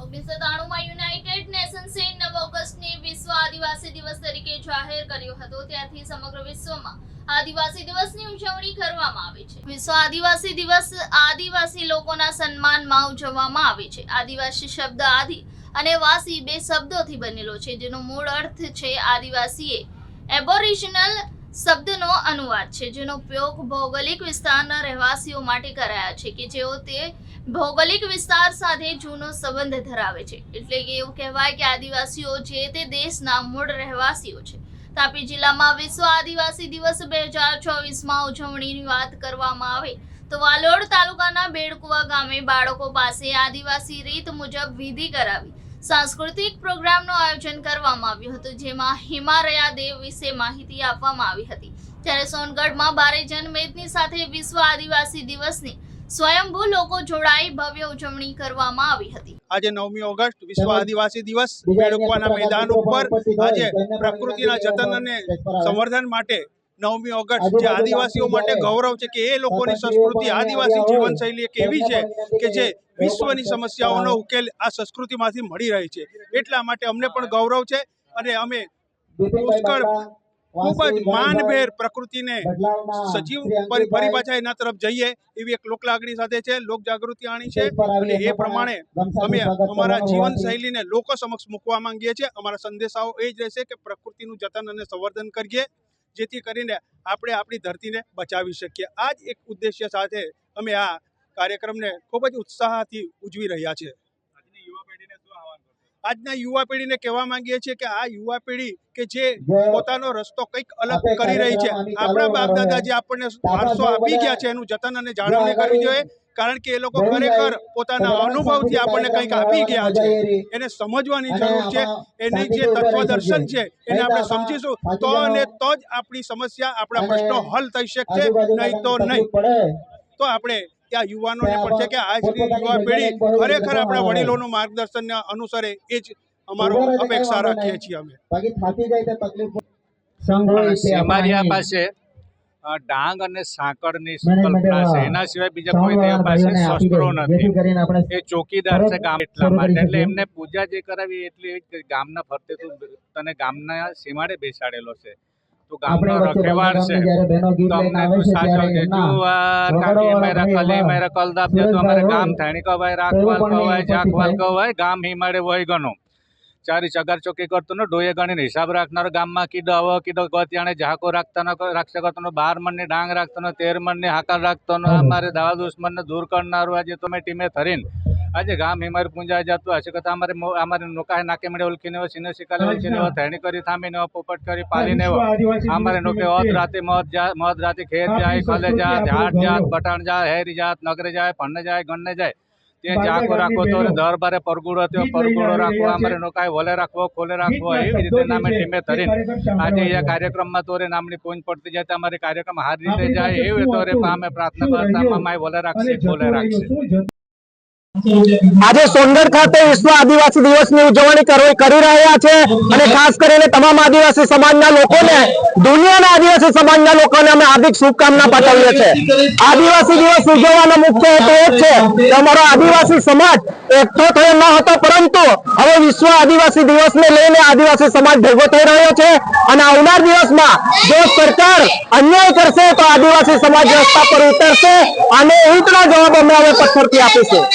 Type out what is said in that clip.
1993 United નેશન્સે 9 ઓગસ્ટને વિશ્વ આદિવાસી દિવસ તરીકે જાહેર કર્યો હતો। ત્યારથી સમગ્ર વિશ્વમાં આદિવાસી દિવસની ઉજવણી કરવામાં આવે છે। વિશ્વ આદિવાસી દિવસ આદિવાસી લોકોના સન્માનમાં ઉજવવામાં આવે છે। આદિવાસી શબ્દ આદિ અને વાસી બે શબ્દોથી બનેલો છે, જેનો મૂળ અર્થ છે આદિવાસી એબોરિજિનલ શબ્દનો અનુવાદ છે, જેનો ઉપયોગ ભૌગોલિક વિસ્તારના રહેવાસીઓ માટે કરાયા છે કે જેઓ તે ભૌગોલિક વિસ્તાર સાથે જૂનો સંબંધ ધરાવે છે। એટલે કે એવું કહેવાય કે આદિવાસીઓ જે તે દેશના મૂળ રહેવાસીઓ છે। તાપી જિલ્લામાં વિશ્વ આદિવાસી દિવસ 2024માં ઉજવણીની વાત કરવામાં આવે તો વાલોડ તાલુકાના બેડકુવા ગામે બાળકો પાસે આદિવાસી રીત મુજબ વિધિ કરાવી सांस्कृतिक प्रोग्रामનું આયોજન કરવામાં આવ્યું હતું, જેમાં હિમાલયા દેવ વિશે માહિતી આપવામાં આવી હતી। ત્યારે સોનગઢમાં ભારે જનમેદની સાથે વિશ્વ આદિવાસી દિવસની સ્વયંભૂ લોકો જોડાઈ ભવ્ય ઉજવણી કરવામાં આવી હતી। આજે 9મી ઓગસ્ટ વિશ્વ આદિવાસી દિવસ બેડકુવાના મેદાન ઉપર આજે પ્રકૃતિના જતન અને સંવર્ધન માટે 9મી ઓગસ્ટ જે આદિવાસીઓ માટે ગૌરવ છે કે એ લોકોની સંસ્કૃતિ આદિવાસી જીવનશૈલી એક એવી છે કે જે વિશ્વની સમસ્યાઓનો ઉકેલ આ સંસ્કૃતિમાંથી મળી રહી છે। એટલા માટે અમને પણ ગૌરવ છે અને અમે પુષ્કળ ખૂબ જ માનભેર પ્રકૃતિને સજીવ ફરી પાછા એના તરફ જઈએ એવી એક લોકલાગણી સાથે છે, લોક જાગૃતિ આણી છે અને એ પ્રમાણે અમે અમારા જીવનશૈલીને લોકો સમક્ષ મૂકવા માંગીએ છીએ। અમારા સંદેશાઓ એ જ રહેશે કે પ્રકૃતિનું જતન અને સંવર્ધન કરીએ, જેથી કરીને આપણે આપણી ધરતીને બચાવી શકીએ। આ જ એક ઉદ્દેશ્ય સાથે અમે આ કાર્યક્રમને ખૂબ જ ઉત્સાહથી ઉજવી રહ્યા છીએ। આજના યુવા પેઢીને કહેવા માંગીએ છીએ કે આ યુવા પેઢી કે જે પોતાનો રસ્તો કંઈક અલગ કરી રહી છે, આપણા બાપ દાદા જે આપણને વારસો આપી ગયા છે એનું જતન અને જાળવણી કરવી જોઈએ, કારણ કે એ લોકો ખરેખર પોતાના અનુભવથી આપણને કંઈક આપી ગયા છે। એને સમજવાની જરૂર છે, એની જે તત્વદર્શન છે એને આપણે સમજીશું તો અને તો જ આપણી સમસ્યા આપણા પ્રશ્નો હલ થઈ શકશે, નહીં તો નહીં। તો આપણે ત્યાં યુવાનોને પણ છે કે આજની યુવા પેઢી ખરેખર આપણા વડીલોનું માર્ગદર્શન અનુસરે એ જ અમારો અપેક્ષા રાખીએ છીએ। અમે અમારી પાસે ડાંગ અને સાંકળની કલ્પના છે, એના સિવાય બીજા કોઈ દેવ પાસે શસ્ત્રો નથી, એ ચોકીદાર છે ગામ એટલા માટે। એટલે એમને પૂજા જે કરાવી એટલી ગામના ફરતે તને ગામના સીમાડે બેસાડેલો છે, તો ગામનો રખેવાળ છે, તો અમને તું સાચવજે। જુવાર કાકી મેરા કલી મેરા કલદાપ છે, તો અમારે ગામ થાણી કવાય, રાખવાલ કવાય, જાખવાલ કવાય, ગામ હિમાડે વહી ગણો ચારી ચગાર ચોકી કરતો ને ડોયે ગણીને હિસાબ રાખનાર ગામમાં કીધો હવે કીધો ગતિયાણે ઝાકો રાખશે કરતો 12 મણની ડાંગ રાખતો 13 મણની હાકર રાખતો અમારે દાવા દુશ્મનને દૂર કરનારું આજે તમે ટીમે થરીને આજે ગામ હિમાર પૂંજા જતું હશે કે અમારે નોકાએ નાકે મળે ઓળખીને સિને શિકાલે ઓળખીને ધેણી કરી થામીને પોપટ કરી પાલીને અમારે નોકે અધ રાતે મધ રાતે ખેત જાય, ખલે જાય, ઝાડ જાત, બટાણ જાય, હેરી જાત, નગરે જાય, ભણને જાય, ગણને જાય, તે જાકો રાખો તો દરબારે પરગુડો થયો પરગુડો રાખવો, અમારે નોકાએ વલે રાખવો, ખોલે રાખવો, એવી રીતે નામે ટીમે ધરીને આજે એ કાર્યક્રમમાં તોરે નામની પૂંજ પડતી જાય, અમારે કાર્યક્રમ સારી રીતે જાય એવી તોરે અમે પ્રાર્થના કરતા અમારે વલે રાખશે, ખોલે રાખશે। આજે સોનગઢ ખાતે વિશ્વ આદિવાસી દિવસની ઉજવણી કરી રહ્યા છે અને ખાસ કરીને તમામ આદિવાસી સમાજના લોકોને, દુનિયાના આદિવાસી સમાજના લોકોને અમે હાર્દિક શુભકામના પાઠવીએ છીએ। આદિવાસી દિવસ ઉજવવાનો મુખ્ય હેતુ એ છે કે અમારો આદિવાસી સમાજ એકઠો થયો ન હતો, પરંતુ હવે વિશ્વ આદિવાસી દિવસને લઈને આદિવાસી સમાજ ભેગો થઈ રહ્યો છે અને આવનાર દિવસમાં જો સરકાર અન્યાય કરશે તો આદિવાસી સમાજ રસ્તા પર ઉતરશે અને ઈંટના જવાબ અમે હવે પથ્થરથી આપીશું।